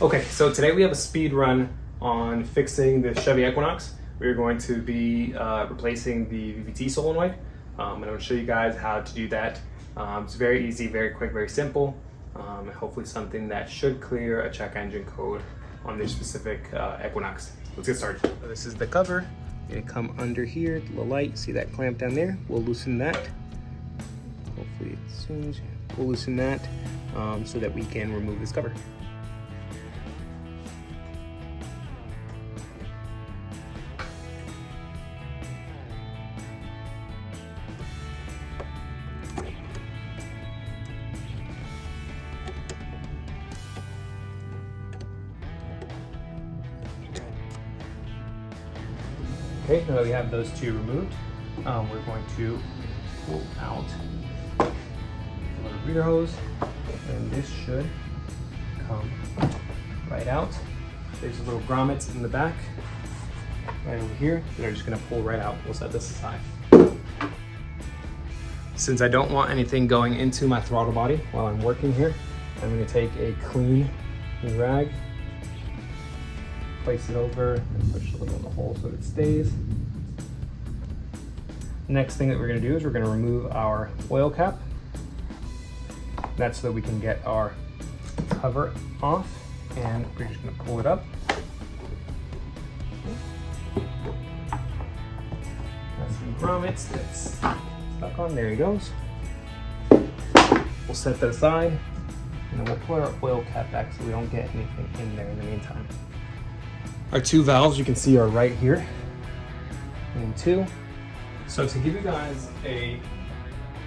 Okay, so today we have a speed run on fixing the Chevy Equinox. We're going to be replacing the VVT solenoid. And I'm going to show you guys how to do that. It's very easy, very quick, very simple, and hopefully something that should clear a check engine code on this specific Equinox. Let's get started. So this is the cover. Gonna come under here, the light, see that clamp down there? We'll loosen that. Hopefully it zooms. We'll loosen that so that we can remove this cover. Okay, now that we have those two removed, we're going to pull out a little breather hose, and this should come right out. There's little grommets in the back, right over here, that are just gonna pull right out. We'll set this aside. Since I don't want anything going into my throttle body while I'm working here, I'm gonna take a clean rag, place it over and push a little in the hole so it stays. Next thing that we're going to do is we're going to remove our oil cap. That's so that we can get our cover off, and we're just going to pull it up. Got some grommets that's stuck on, there he goes. We'll set that aside, and then we'll put our oil cap back so we don't get anything in there in the meantime. Our two valves you can see are right here, and two. So to give you guys a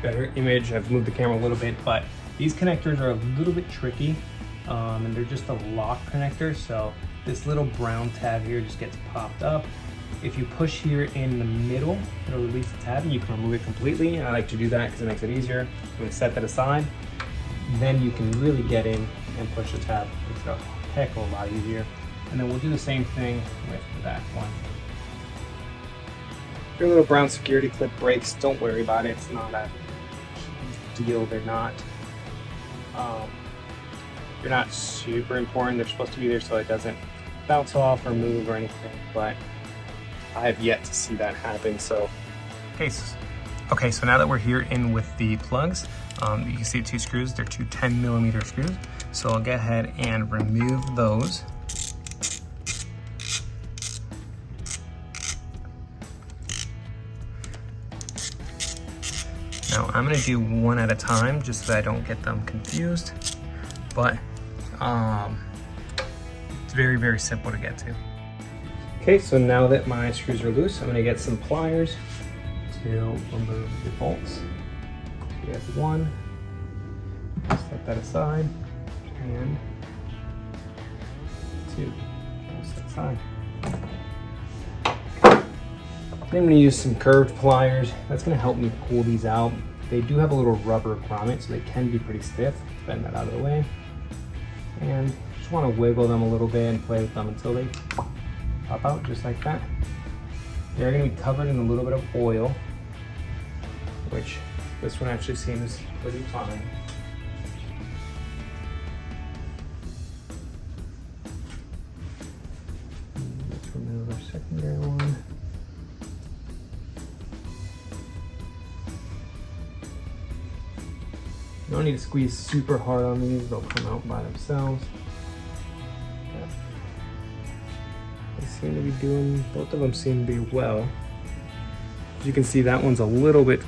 better image, I've moved the camera a little bit, but these connectors are a little bit tricky, and they're just a lock connector. So this little brown tab here just gets popped up. If you push here in the middle, it'll release the tab and you can remove it completely. I like to do that because it makes it easier. I'm going to set that aside. Then you can really get in and push the tab. It's a heck of a lot easier. And then we'll do the same thing with the back one. Your little brown security clip breaks, don't worry about it. It's not a deal. They're not super important. They're supposed to be there so it doesn't bounce off or move or anything, but I have yet to see that happen. So, okay, so now that we're here in with the plugs, you can see two screws. They're two 10mm screws. So I'll go ahead and remove those. Now I'm going to do one at a time just so I don't get them confused, but it's very, very simple to get to. Okay, so now that my screws are loose, I'm going to get some pliers to remove the bolts. We have one, set that aside, and two, set aside. I'm going to use some curved pliers. That's going to help me pull these out. They do have a little rubber grommet, so they can be pretty stiff. Bend that out of the way. And just want to wiggle them a little bit and play with them until they pop out, just like that. They're going to be covered in a little bit of oil, which this one actually seems pretty fine. Let's remove our secondary one. You don't need to squeeze super hard on these, they'll come out by themselves. Yeah. They seem to be doing, both of them seem to be well. As you can see, that one's a little bit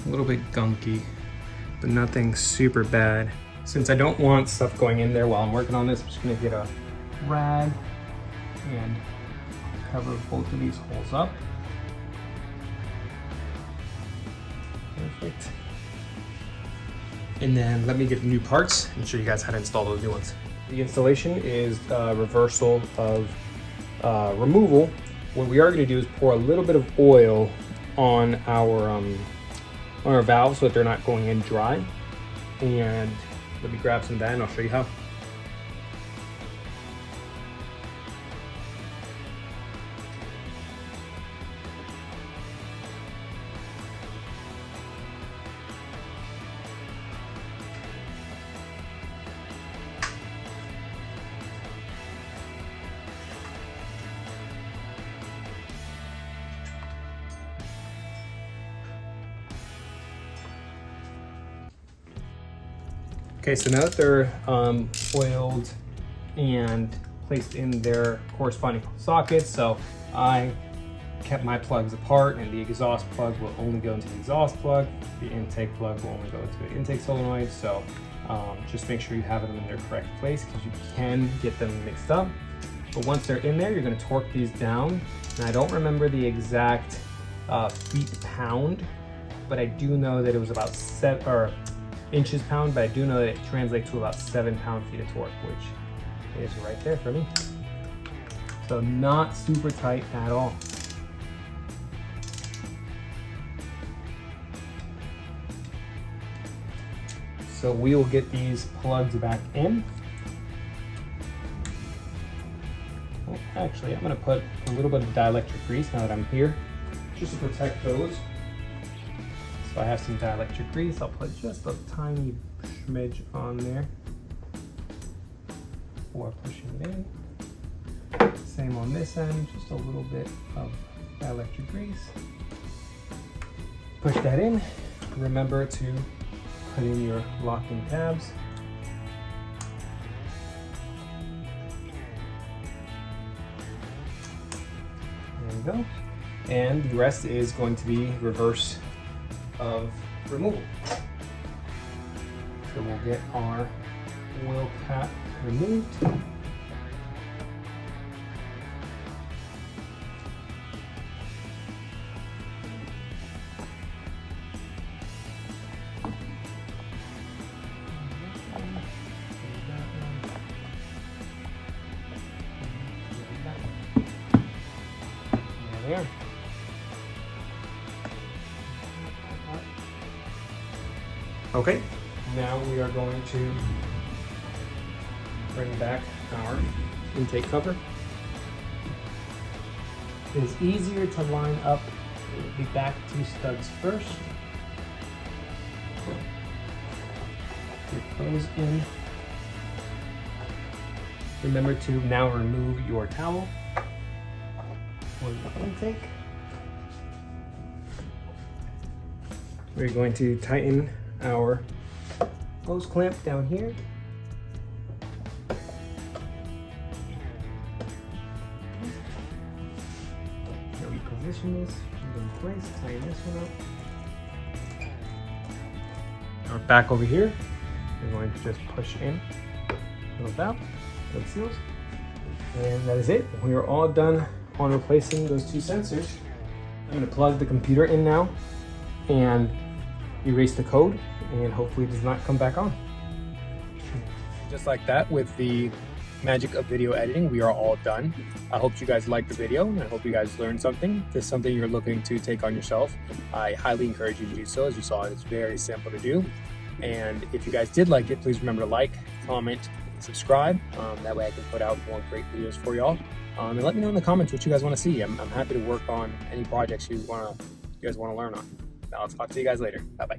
gunky, but nothing super bad. Since I don't want stuff going in there while I'm working on this, I'm just gonna get a rag and cover both of these holes up. Perfect. And then let me get the new parts and show you guys how to install those new ones. The installation is reversal of removal. What we are going to do is pour a little bit of oil on our valves so that they're not going in dry. And let me grab some of that and I'll show you how. Okay, so now that they're oiled and placed in their corresponding sockets, so I kept my plugs apart, and the exhaust plug will only go into the exhaust plug. The intake plug will only go into the intake solenoid. So just make sure you have them in their correct place, because you can get them mixed up. But once they're in there, you're going to torque these down. And I don't remember the exact feet-pound, but I do know that it was about inches pound, but I do know that it translates to about 7 pound-feet of torque, which is right there for me. So not super tight at all. So we will get these plugs back in. Well, actually, I'm going to put a little bit of dielectric grease now that I'm here, just to protect those. So I have some dielectric grease. I'll put just a tiny smidge on there before pushing it in. Same on this end, just a little bit of dielectric grease. Push that in. Remember to put in your locking tabs. There we go. And the rest is going to be reverse of removal. So we'll get our oil cap removed. There. Okay, now we are going to bring back our intake cover. It is easier to line up the back two studs first. Get those in. Remember to now remove your towel for the intake. We're going to tighten our hose clamp down here. Now we position this in place, tighten this one up. Now we're back over here. We're going to just push in a little down, so it seals. And that is it. We are all done on replacing those two sensors. I'm going to plug the computer in now and erase the code, and hopefully it does not come back on. Just like that, with the magic of video editing, we are all done. I hope you guys liked the video, and I hope you guys learned something. If this is something you're looking to take on yourself, I highly encourage you to do so. As you saw, it's very simple to do. And if you guys did like it, please remember to like, comment, and subscribe. That way I can put out more great videos for y'all. And let me know in the comments what you guys want to see. I'm happy to work on any projects you guys want to learn on. I'll talk to you guys later. Bye-bye.